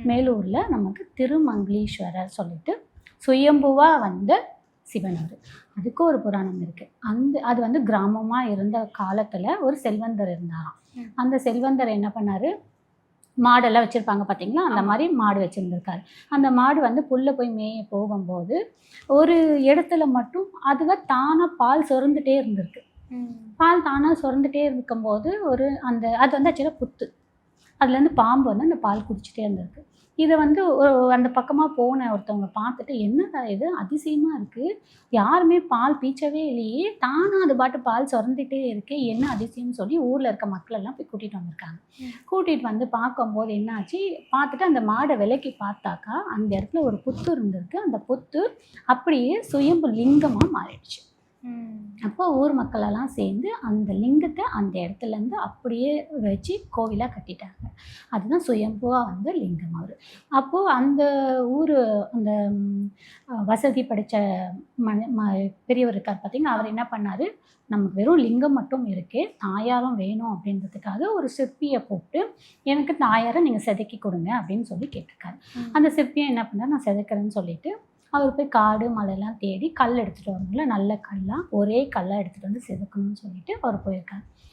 மேலூரில் நமக்கு திருமங்களீஸ்வரர் சொல்லிட்டு சுயம்புவாக வந்த சிவன் அவர். அதுக்கும் ஒரு புராணம் இருக்குது. அது வந்து கிராமமாக இருந்த காலத்தில் ஒரு செல்வந்தர் இருந்தாராம். அந்த செல்வந்தர் என்ன பண்ணார், மாடெல்லாம் வச்சுருப்பாங்க பார்த்தீங்களா, அந்த மாதிரி மாடு வச்சுருந்துருக்காரு. அந்த மாடு வந்து புல்லை போய் மேய போகும்போது ஒரு இடத்துல மட்டும் அதுவே தானாக பால் சுரந்துட்டே இருந்திருக்கு. பால் தானாக சுரந்துட்டே இருக்கும்போது அது வந்து ஆக்சுவலாக புத்து. அதுலேருந்து பாம்பு வந்து அந்த பால் குடிச்சிட்டே இருந்திருக்கு. இதை வந்து அந்த பக்கமாக போன ஒருத்தவங்க பார்த்துட்டு, என்னடா இது அதிசயமாக இருக்குது, யாருமே பால் பீய்ச்சவே இல்லையே, தானாக அது பாட்டு பால் சுரந்துட்டே இருக்கே, என்ன அதிசயம்னு சொல்லி ஊரில் இருக்க மக்கள் எல்லாம் போய் கூட்டிகிட்டு வந்திருக்காங்க. கூட்டிகிட்டு வந்து பார்க்கும்போது என்னாச்சு, பார்த்துட்டு அந்த மாடை விலைக்கு பார்த்தாக்கா அந்த இடத்துல ஒரு புத்து இருந்திருக்கு. அந்த புத்து அப்படியே சுயம்பு லிங்கமாக மாறிடுச்சு. அப்போ ஊர் மக்களெல்லாம் சேர்ந்து அந்த லிங்கத்தை அந்த இடத்துலேருந்து அப்படியே வச்சு கோவிலாக கட்டிட்டாங்க. அதுதான் சுயம்புவாக வந்து லிங்கம் அவர். அப்போது அந்த ஊர் அந்த வசதி படைத்த பெரியவர் இருக்கார் பார்த்தீங்கன்னா, அவர் என்ன பண்ணார், நமக்கு வெறும் லிங்கம் மட்டும் இருக்கே, தாயாரும் வேணும் அப்படின்றதுக்காக ஒரு சிற்பியை கூப்பிட்டு, எனக்கு தாயாரை நீங்கள் செதுக்கி கொடுங்க அப்படின்னு சொல்லி கேட்டிருக்காரு. அந்த சிற்பியை என்ன பண்ணார், நான் செதுக்கிறேன்னு சொல்லிட்டு அவர் போய் காடு மலையெல்லாம் தேடி கல் எடுத்துகிட்டு வரணும்ல, நல்ல கல்லாக ஒரே கல்லாக எடுத்துகிட்டு வந்து செதுக்கணும்னு சொல்லிட்டு அவர் போயிருக்கார்.